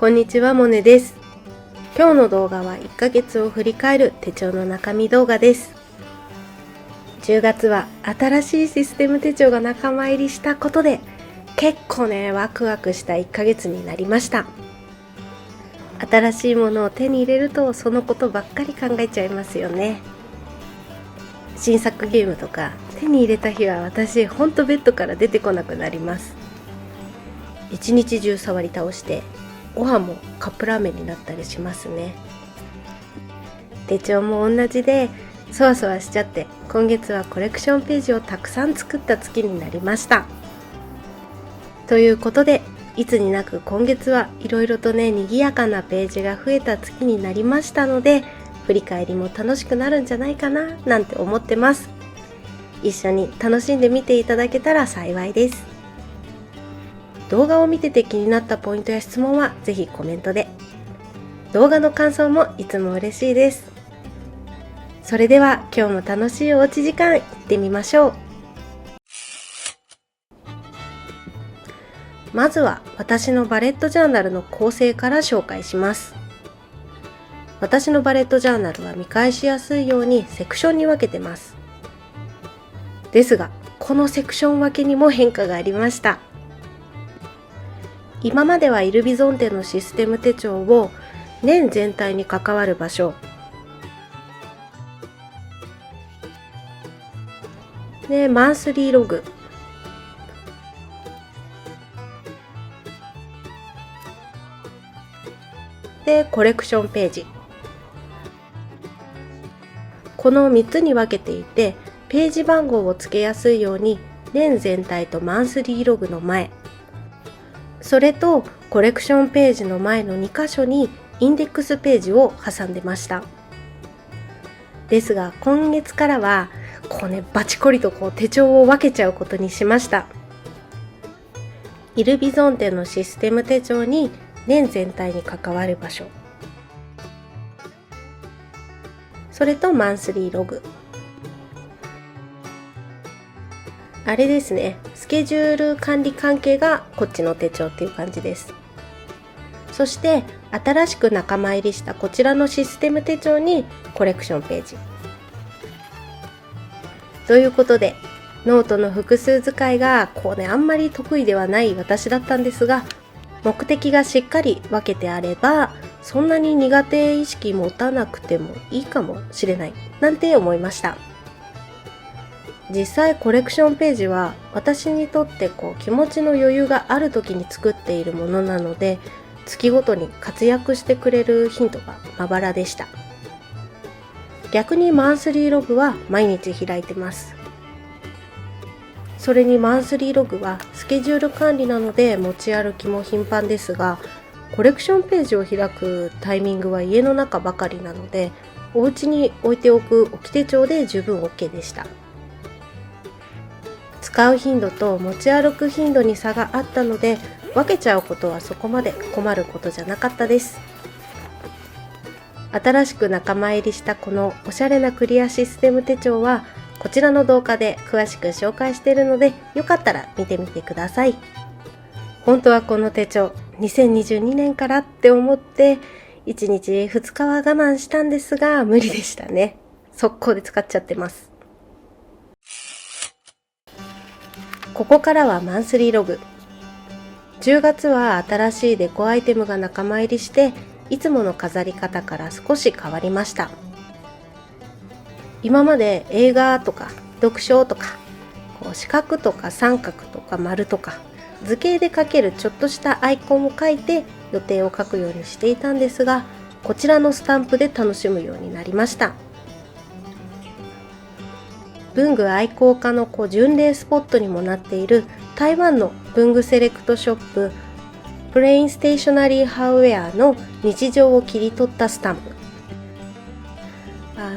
こんにちは、モネです。今日の動画は1ヶ月を振り返る手帳の中身動画です。10月は新しいシステム手帳が仲間入りしたことで結構ね、ワクワクした1ヶ月になりました。新しいものを手に入れるとそのことばっかり考えちゃいますよね。新作ゲームとか手に入れた日は私ほんとベッドから出てこなくなります。一日中触り倒してご飯もカップラーメンになったりしますね。手帳も同じでそわそわしちゃって、今月はコレクションページをたくさん作った月になりました。ということでいつになく今月はいろいろとね、賑やかなページが増えた月になりましたので、振り返りも楽しくなるんじゃないかななんて思ってます。一緒に楽しんで見ていただけたら幸いです。動画を見てて気になったポイントや質問はぜひコメントで。動画の感想もいつも嬉しいです。それでは今日も楽しいおうち時間行ってみましょう。まずは私のバレットジャーナルの構成から紹介します。私のバレットジャーナルは見返しやすいようにセクションに分けてます。ですが、このセクション分けにも変化がありました。今まではイルビゾンテのシステム手帳を年全体に関わる場所で、マンスリーログで、コレクションページ、この3つに分けていて、ページ番号をつけやすいように年全体とマンスリーログの前、それとコレクションページの前の2箇所にインデックスページを挟んでました。ですが今月からはバチコリと手帳を分けちゃうことにしました。イルビゾンテのシステム手帳に年全体に関わる場所、それとマンスリーログ、あれですね、スケジュール管理関係がこっちの手帳っていう感じです。そして新しく仲間入りしたこちらのシステム手帳にコレクションページということで、ノートの複数使いがあんまり得意ではない私だったんですが、目的がしっかり分けてあればそんなに苦手意識持たなくてもいいかもしれないなんて思いました。実際コレクションページは私にとって気持ちの余裕がある時に作っているものなので、月ごとに活躍してくれるヒントがまばらでした。逆にマンスリーログは毎日開いてます。それにマンスリーログはスケジュール管理なので持ち歩きも頻繁ですが、コレクションページを開くタイミングは家の中ばかりなので、お家に置いておく置き手帳で十分 OK でした。使う頻度と持ち歩く頻度に差があったので、分けちゃうことはそこまで困ることじゃなかったです。新しく仲間入りしたこのおしゃれなクリアシステム手帳はこちらの動画で詳しく紹介しているので、よかったら見てみてください。本当はこの手帳2022年からって思って1日2日は我慢したんですが無理でしたね。速攻で使っちゃってます。ここからはマンスリーログ。10月は新しいデコアイテムが仲間入りして、いつもの飾り方から少し変わりました。今まで映画とか読書とか四角とか三角とか丸とか図形で描けるちょっとしたアイコンを描いて予定を書くようにしていたんですが、こちらのスタンプで楽しむようになりました。文具愛好家の巡礼スポットにもなっている台湾の文具セレクトショッププレインステーショナリーハウェアの日常を切り取ったスタンプ。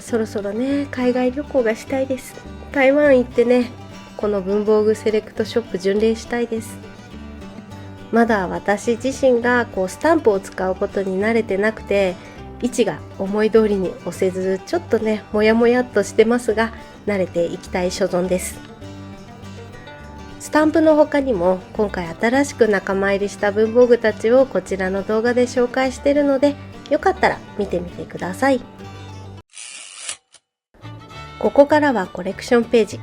そろそろね、海外旅行がしたいです。台湾行ってね、この文房具セレクトショップ巡礼したいです。まだ私自身がスタンプを使うことに慣れてなくて、位置が思い通りに押せずちょっとねモヤモヤっとしてますが、慣れていきたい所存です。スタンプの他にも今回新しく仲間入りした文房具たちをこちらの動画で紹介しているので、よかったら見てみてください。ここからはコレクションページ。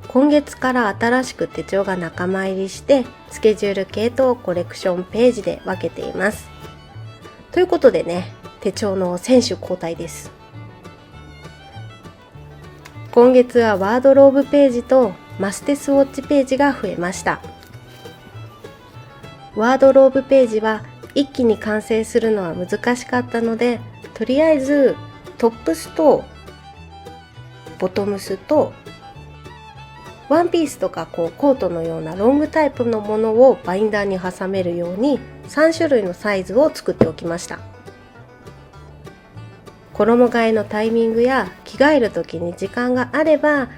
今月から新しく手帳が仲間入りして、スケジュール系とコレクションページで分けています。ということでね、手帳の選手交代です。今月はワードローブページとマステスウォッチページが増えました。ワードローブページは一気に完成するのは難しかったので、とりあえずトップスとボトムスとワンピースとかコートのようなロングタイプのものをバインダーに挟めるように3種類のサイズを作っておきました。衣替えのタイミングや着替える時に時間があれば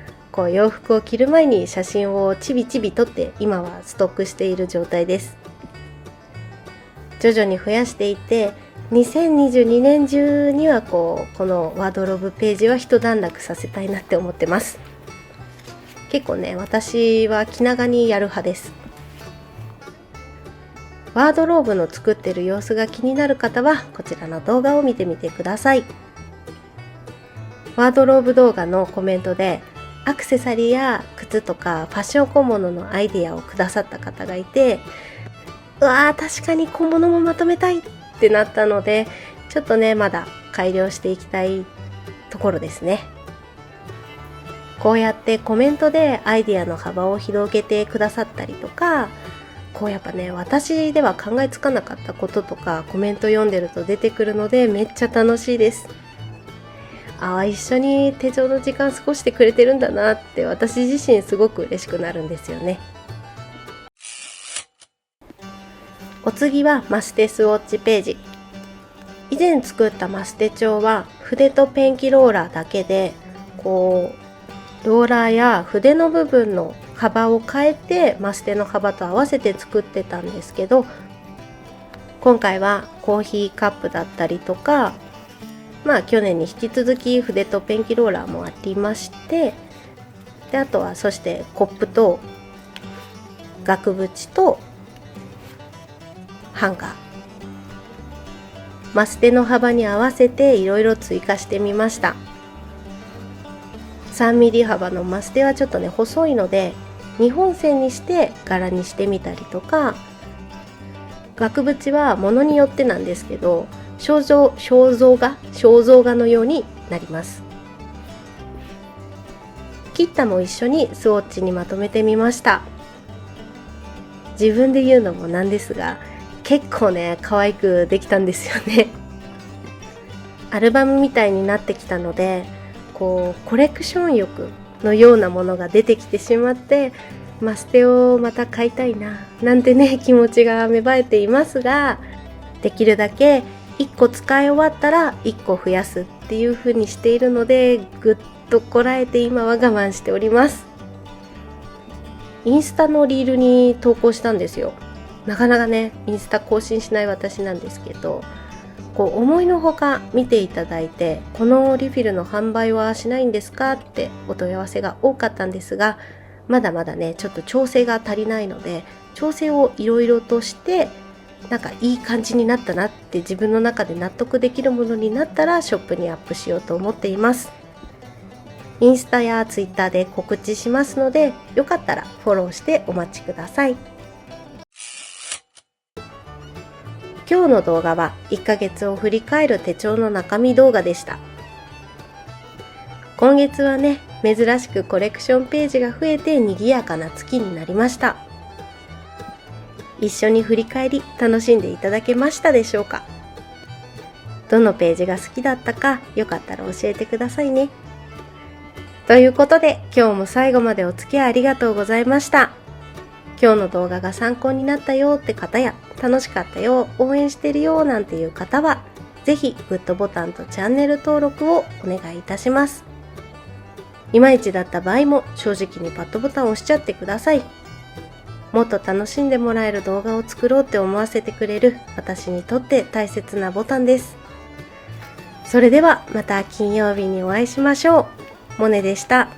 洋服を着る前に写真をちびちび撮って今はストックしている状態です。徐々に増やしていって2022年中にはこのワードローブページは一段落させたいなって思ってます。結構ね、私は気長にやる派です。ワードローブの作ってる様子が気になる方はこちらの動画を見てみてください。ワードローブ動画のコメントでアクセサリーや靴とかファッション小物のアイディアをくださった方がいて、うわー確かに小物もまとめたいってなったので、ちょっとねまだ改良していきたいところですね。こうやってコメントでアイディアの幅を広げてくださったりとか、やっぱね私では考えつかなかったこととかコメント読んでると出てくるのでめっちゃ楽しいです。一緒に手帳の時間過ごしてくれてるんだなって私自身すごく嬉しくなるんですよね。お次はマステスウォッチページ。以前作ったマステ帳は筆とペンキローラーだけでローラーや筆の部分の幅を変えてマステの幅と合わせて作ってたんですけど、今回はコーヒーカップだったりとか、去年に引き続き筆とペンキローラーもありまして、であとはそしてコップと額縁とハンガー、マステの幅に合わせていろいろ追加してみました。3ミリ幅のマステはちょっとね細いので2本線にして柄にしてみたりとか、額縁はものによってなんですけど肖像画のようになります。切ったも一緒にスウォッチにまとめてみました。自分で言うのもなんですが結構ね可愛くできたんですよね。アルバムみたいになってきたのでコレクション欲のようなものが出てきてしまって、マステをまた買いたいななんてね気持ちが芽生えていますが、できるだけ1個使い終わったら1個増やすっていう風にしているので、ぐっとこらえて今は我慢しております。インスタのリールに投稿したんですよ。なかなかねインスタ更新しない私なんですけど、思いのほか見ていただいて、このリフィルの販売はしないんですかってお問い合わせが多かったんですが、まだまだねちょっと調整が足りないので、調整をいろいろとしていい感じになったなって自分の中で納得できるものになったらショップにアップしようと思っています。インスタやツイッターで告知しますので、よかったらフォローしてお待ちください。今日の動画は1ヶ月を振り返る手帳の中身動画でした。今月はね、珍しくコレクションページが増えて賑やかな月になりました。一緒に振り返り楽しんでいただけましたでしょうか。どのページが好きだったかよかったら教えてくださいね。ということで今日も最後までお付き合いありがとうございました。今日の動画が参考になったよって方や楽しかったよ、応援してるよなんていう方はぜひグッドボタンとチャンネル登録をお願いいたします。いまいちだった場合も正直にパッドボタンを押しちゃってください。もっと楽しんでもらえる動画を作ろうって思わせてくれる私にとって大切なボタンです。それではまた金曜日にお会いしましょう。モネでした。